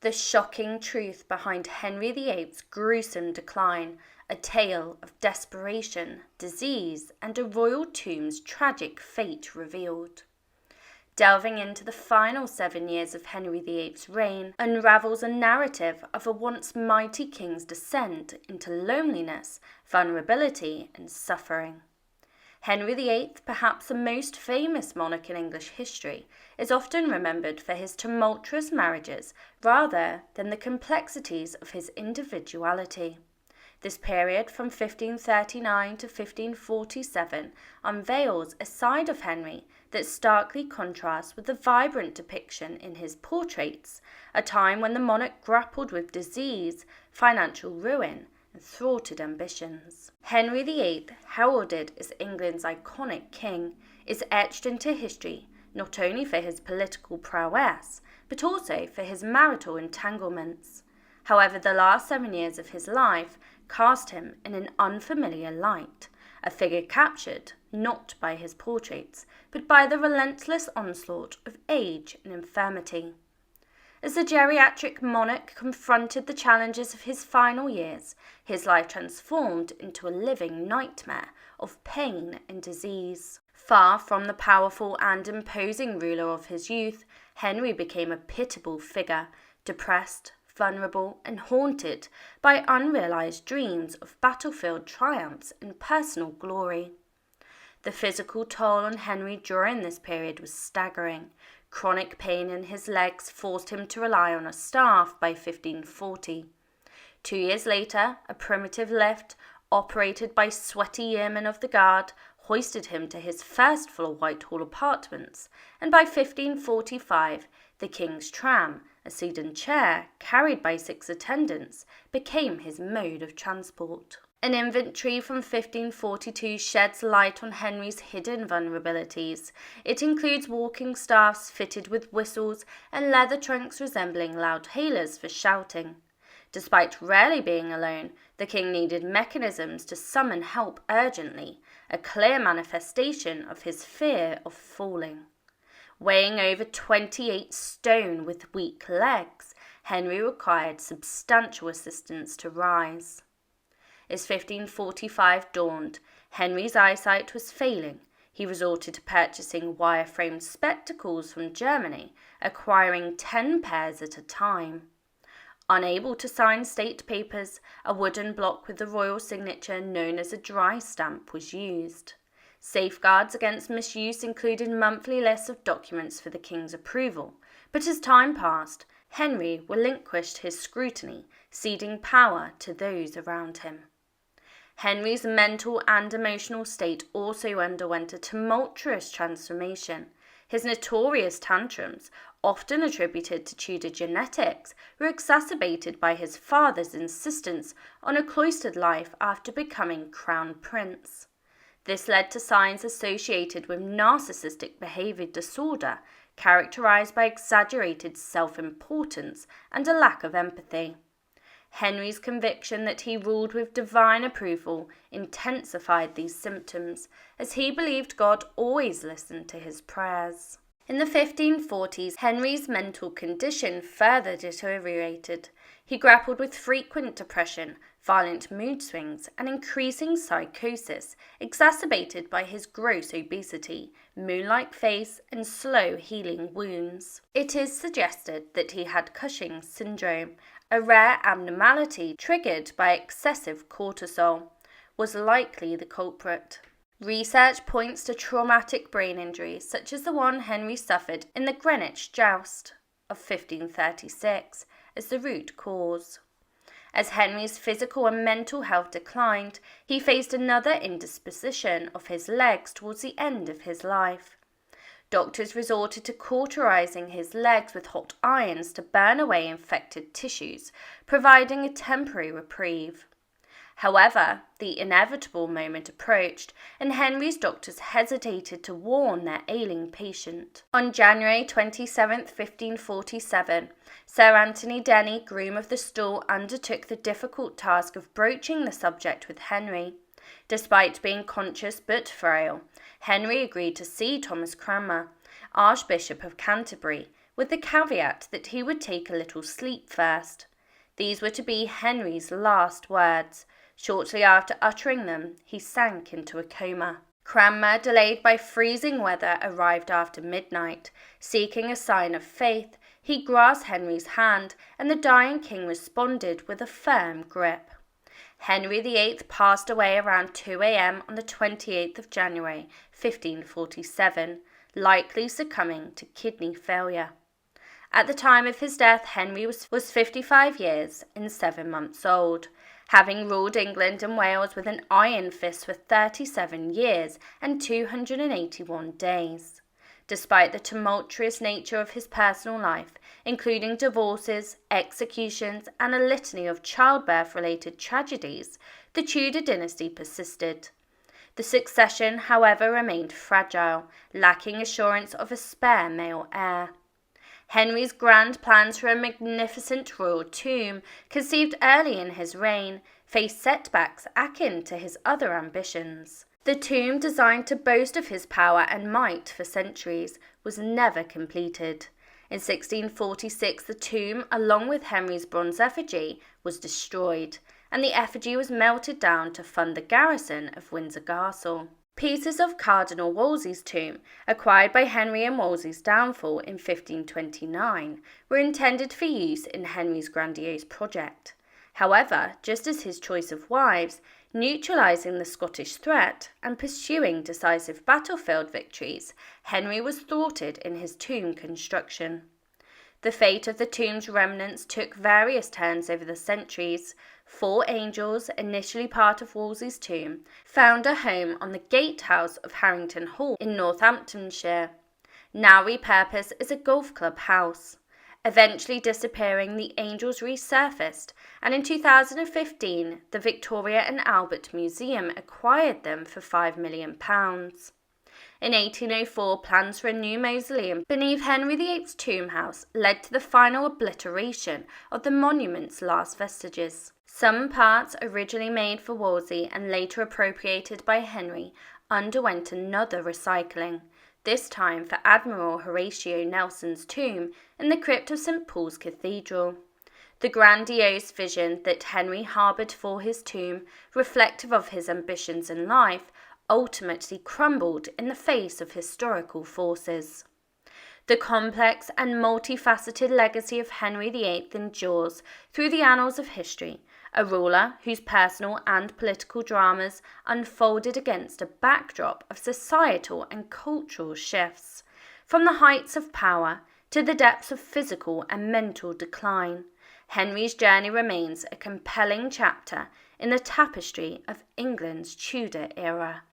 The shocking truth behind Henry VIII's gruesome decline, a tale of desperation, disease, and a royal tomb's tragic fate revealed. Delving into the final 7 years of Henry VIII's reign unravels a narrative of a once mighty king's descent into loneliness, vulnerability, and suffering. Henry VIII, perhaps the most famous monarch in English history, is often remembered for his tumultuous marriages rather than the complexities of his individuality. This period, from 1539 to 1547, unveils a side of Henry that starkly contrasts with the vibrant depiction in his portraits, a time when the monarch grappled with disease, financial ruin, and thwarted ambitions. Henry VIII, heralded as England's iconic king, is etched into history not only for his political prowess, but also for his marital entanglements. However, the last 7 years of his life cast him in an unfamiliar light, a figure captured not by his portraits, but by the relentless onslaught of age and infirmity. As the geriatric monarch confronted the challenges of his final years, his life transformed into a living nightmare of pain and disease. Far from the powerful and imposing ruler of his youth, Henry became a pitiable figure, depressed, vulnerable, and haunted by unrealized dreams of battlefield triumphs and personal glory. The physical toll on Henry during this period was staggering. Chronic pain in his legs forced him to rely on a staff by 1540. 2 years later, a primitive lift, operated by sweaty yeomen of the guard, hoisted him to his first-floor Whitehall apartments, and by 1545, the King's tram, a sedan chair carried by 6 attendants, became his mode of transport. An inventory from 1542 sheds light on Henry's hidden vulnerabilities. It includes walking staffs fitted with whistles and leather trunks resembling loud hailers for shouting. Despite rarely being alone, the king needed mechanisms to summon help urgently, a clear manifestation of his fear of falling. Weighing over 28 stone with weak legs, Henry required substantial assistance to rise. As 1545 dawned, Henry's eyesight was failing. He resorted to purchasing wire-framed spectacles from Germany, acquiring 10 pairs at a time. Unable to sign state papers, a wooden block with the royal signature known as a dry stamp was used. Safeguards against misuse included monthly lists of documents for the king's approval, but as time passed, Henry relinquished his scrutiny, ceding power to those around him. Henry's mental and emotional state also underwent a tumultuous transformation. His notorious tantrums, often attributed to Tudor genetics, were exacerbated by his father's insistence on a cloistered life after becoming crown prince. This led to signs associated with narcissistic behavior disorder, characterized by exaggerated self-importance and a lack of empathy. Henry's conviction that he ruled with divine approval intensified these symptoms, as he believed God always listened to his prayers. In the 1540s, Henry's mental condition further deteriorated. He grappled with frequent depression, violent mood swings, and increasing psychosis, exacerbated by his gross obesity, moon-like face, and slow-healing wounds. It is suggested that he had Cushing's syndrome, a rare abnormality triggered by excessive cortisol, was likely the culprit. Research points to traumatic brain injuries such as the one Henry suffered in the Greenwich Joust of 1536 as the root cause. As Henry's physical and mental health declined, he faced another indisposition of his legs towards the end of his life. Doctors resorted to cauterizing his legs with hot irons to burn away infected tissues, providing a temporary reprieve. However, the inevitable moment approached, and Henry's doctors hesitated to warn their ailing patient. On January 27, 1547, Sir Anthony Denny, Groom of the Stall, undertook the difficult task of broaching the subject with Henry. Despite being conscious but frail, Henry agreed to see Thomas Cranmer, Archbishop of Canterbury, with the caveat that he would take a little sleep first. These were to be Henry's last words. Shortly after uttering them, he sank into a coma. Cranmer, delayed by freezing weather, arrived after midnight. Seeking a sign of faith, he grasped Henry's hand, and the dying king responded with a firm grip. Henry VIII passed away around 2 a.m. on the 28th of January, 1547, likely succumbing to kidney failure. At the time of his death, Henry was 55 years and 7 months old, having ruled England and Wales with an iron fist for 37 years and 281 days. Despite the tumultuous nature of his personal life, including divorces, executions, and a litany of childbirth-related tragedies, the Tudor dynasty persisted. The succession, however, remained fragile, lacking assurance of a spare male heir. Henry's grand plans for a magnificent royal tomb, conceived early in his reign, faced setbacks akin to his other ambitions. The tomb, designed to boast of his power and might for centuries, was never completed. In 1646, the tomb, along with Henry's bronze effigy, was destroyed, and the effigy was melted down to fund the garrison of Windsor Castle. Pieces of Cardinal Wolsey's tomb, acquired by Henry in Wolsey's downfall in 1529, were intended for use in Henry's grandiose project. However, just as his choice of wives, neutralising the Scottish threat and pursuing decisive battlefield victories, Henry was thwarted in his tomb construction. The fate of the tomb's remnants took various turns over the centuries. 4 angels, initially part of Wolsey's tomb, found a home on the gatehouse of Harrington Hall in Northamptonshire, now repurposed as a golf club house. Eventually disappearing, the angels resurfaced, and in 2015, the Victoria and Albert Museum acquired them for £5 million. In 1804, plans for a new mausoleum beneath Henry VIII's tomb house led to the final obliteration of the monument's last vestiges. Some parts, originally made for Wolsey and later appropriated by Henry, underwent another recycling, this time for Admiral Horatio Nelson's tomb in the crypt of St. Paul's Cathedral. The grandiose vision that Henry harboured for his tomb, reflective of his ambitions in life, ultimately crumbled in the face of historical forces. The complex and multifaceted legacy of Henry VIII endures through the annals of history, a ruler whose personal and political dramas unfolded against a backdrop of societal and cultural shifts. From the heights of power to the depths of physical and mental decline, Henry's journey remains a compelling chapter in the tapestry of England's Tudor era.